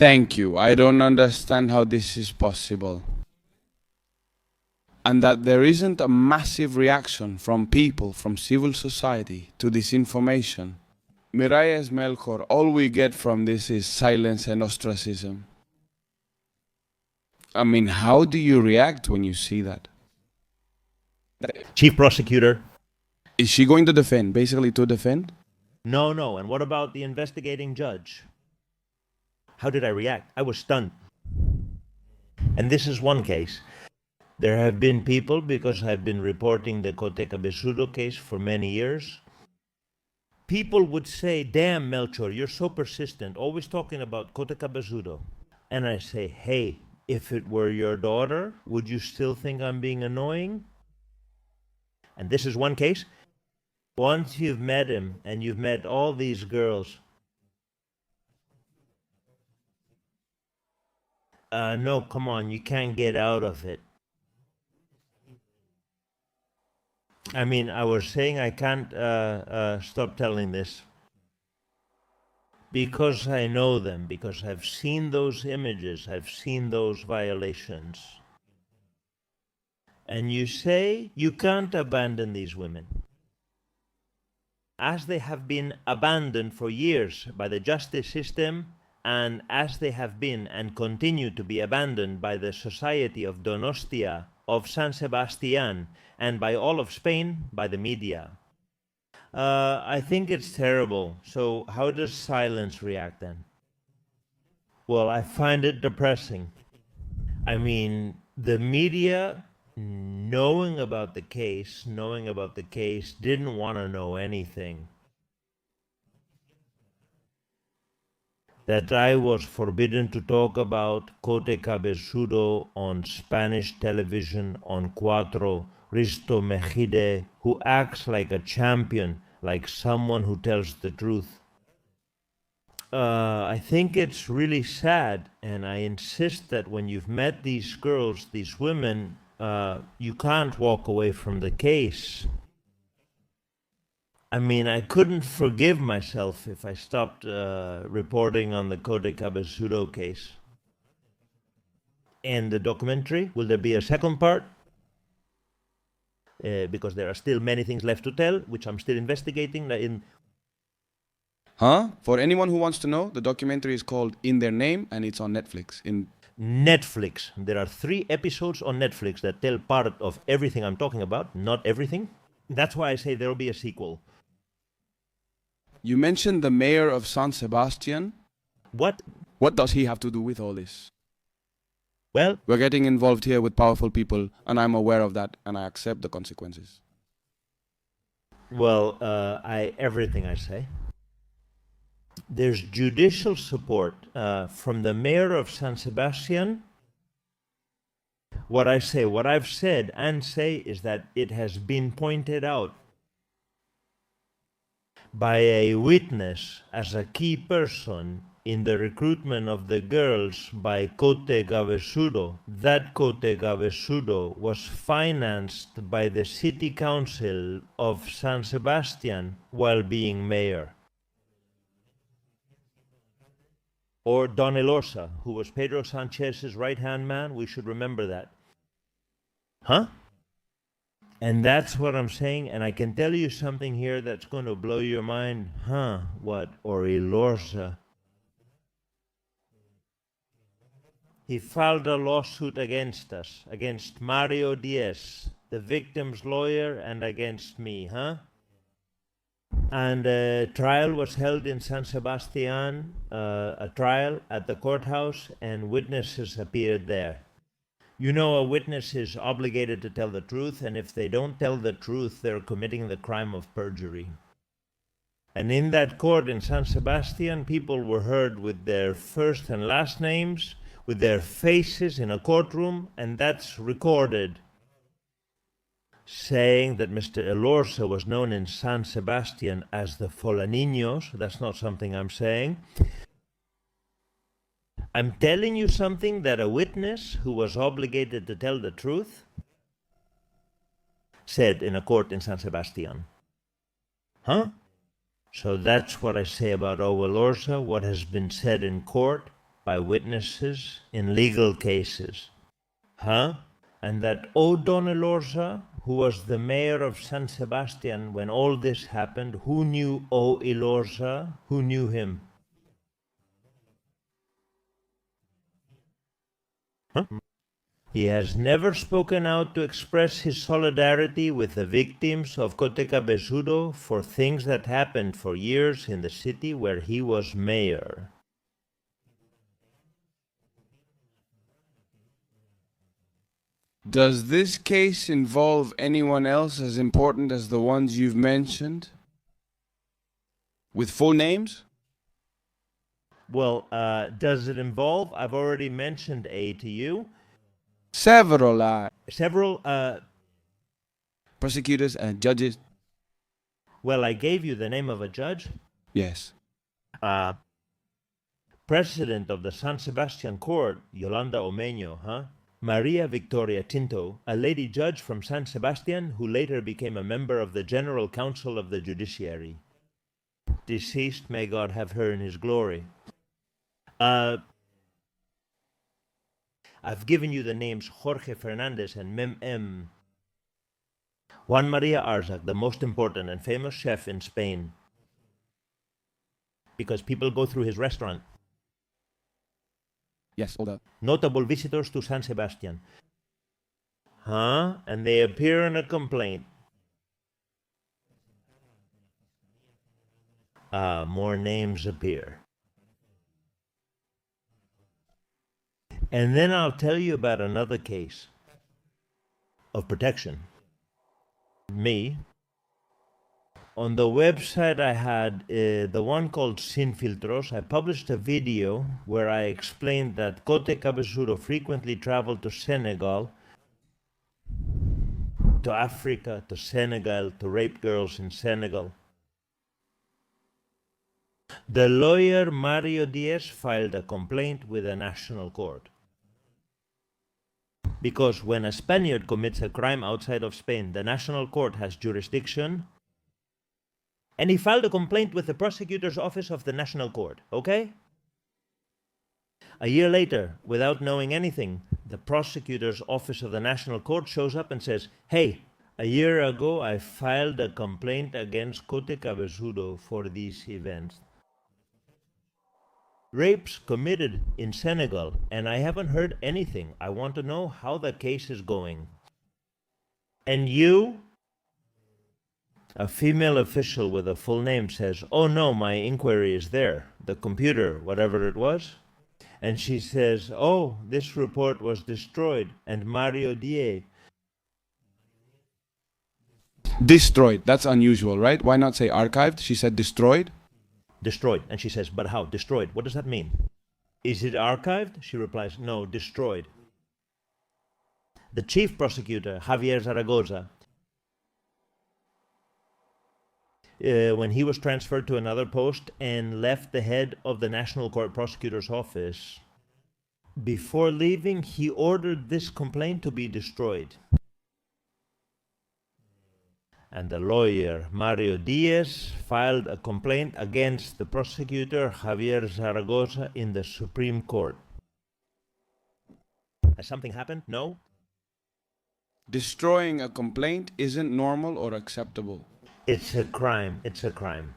Thank you. I don't understand how this is possible. And that there isn't a massive reaction from people, from civil society, to this information. Miralles, Melchor, all we get from this is silence and ostracism. I mean, how do you react when you see that? Chief prosecutor. Is she going to defend, basically to defend? No. And what about the investigating judge? How did I react? I was stunned. And this is one case. There have been people, because I've been reporting the Cotecabezudo case for many years, people would say, damn, Melchor, you're so persistent, always talking about Cotecabezudo. And I say, hey, if it were your daughter, would you still think I'm being annoying? And this is one case. Once you've met him and you've met all these girls, no, come on, you can't get out of it. I mean, I was saying I can't stop telling this because I know them, because I've seen those images, I've seen those violations. And you say you can't abandon these women, as they have been abandoned for years by the justice system, and as they have been and continue to be abandoned by the society of Donostia, of San Sebastian, and by all of Spain, by the media. I think it's terrible. So how does silence react then? Well, I find it depressing. I mean, the media, knowing about the case, didn't want to know anything. That I was forbidden to talk about Cotecabezudo on Spanish television on Cuatro, Risto Mejide, who acts like a champion, like someone who tells the truth. I think it's really sad, and I insist that when you've met these girls, these women, you can't walk away from the case. I mean, I couldn't forgive myself if I stopped reporting on the Cotecabezudo case. And the documentary, will there be a second part? Because there are still many things left to tell, which I'm still investigating. For anyone who wants to know, the documentary is called In Their Name, and it's on Netflix. Netflix. There are 3 episodes on Netflix that tell part of everything I'm talking about, not everything. That's why I say there will be a sequel. You mentioned the mayor of San Sebastian. What? What does he have to do with all this? Well, we're getting involved here with powerful people, and I'm aware of that, and I accept the consequences. Well, everything I say. There's judicial support from the mayor of San Sebastian. What I've said and say is that it has been pointed out by a witness as a key person in the recruitment of the girls by Cotecabezudo. That Cotecabezudo was financed by the city council of San Sebastian while being mayor. Or Don Elorza, who was Pedro Sanchez's right-hand man, we should remember that. And that's what I'm saying, and I can tell you something here that's going to blow your mind. What? Or Elorza. He filed a lawsuit against us, against Mario Diaz, the victim's lawyer, and against me, And a trial was held in San Sebastian, a trial at the courthouse, and witnesses appeared there. You know, a witness is obligated to tell the truth, and if they don't tell the truth, they're committing the crime of perjury. And in that court in San Sebastian, people were heard with their first and last names, with their faces in a courtroom, and that's recorded, saying that Mr. Elorza was known in San Sebastian as the Folaniños. That's not something I'm saying. I'm telling you something that a witness who was obligated to tell the truth said in a court in San Sebastian. So that's what I say about Elorza, what has been said in court, by witnesses in legal cases. Huh? And that Don Elorza, who was the mayor of San Sebastian when all this happened, who knew O Elorza? Who knew him? Huh? He has never spoken out to express his solidarity with the victims of Cotecabezudo for things that happened for years in the city where he was mayor. Does this case involve anyone else as important as the ones you've mentioned? With full names? Well, does it involve? I've already mentioned A to you. Several prosecutors and judges. Well, I gave you the name of a judge. Yes. President of the San Sebastian Court, Yolanda Omeño, huh? Maria Victoria Tinto, a lady judge from San Sebastian who later became a member of the General Council of the Judiciary. Deceased, may God have her in his glory. I've given you the names Jorge Fernandez and Mem M. Juan Maria Arzac, the most important and famous chef in Spain, because people go through his restaurant. Yes, all that. Notable visitors to San Sebastian. Huh? And they appear in a complaint. More names appear. And then I'll tell you about another case of protection. Me. On the website I had, the one called Sin Filtros, I published a video where I explained that Cotecabezudo frequently traveled to Senegal, to Africa, to Senegal, to rape girls in Senegal. The lawyer Mario Diaz filed a complaint with the National Court. Because when a Spaniard commits a crime outside of Spain, the National Court has jurisdiction. And he filed a complaint with the prosecutor's office of the National Court, okay? A year later, without knowing anything, the prosecutor's office of the National Court shows up and says, hey, a year ago I filed a complaint against Cotecabezudo for these events. Rapes committed in Senegal, and I haven't heard anything. I want to know how the case is going. And you, a female official with a full name, says, oh no, my inquiry is there, the computer, whatever it was. And she says, oh, this report was destroyed, and Mario Diaz. Destroyed. That's unusual, right? Why not say archived? She said destroyed. Destroyed. And she says, but how? Destroyed. What does that mean? Is it archived? She replies, no, destroyed. The chief prosecutor, Javier Zaragoza, when he was transferred to another post and left the head of the National Court Prosecutor's Office, before leaving, he ordered this complaint to be destroyed. And the lawyer, Mario Diaz, filed a complaint against the prosecutor, Javier Zaragoza, in the Supreme Court. Has something happened? No? Destroying a complaint isn't normal or acceptable. It's a crime. It's a crime.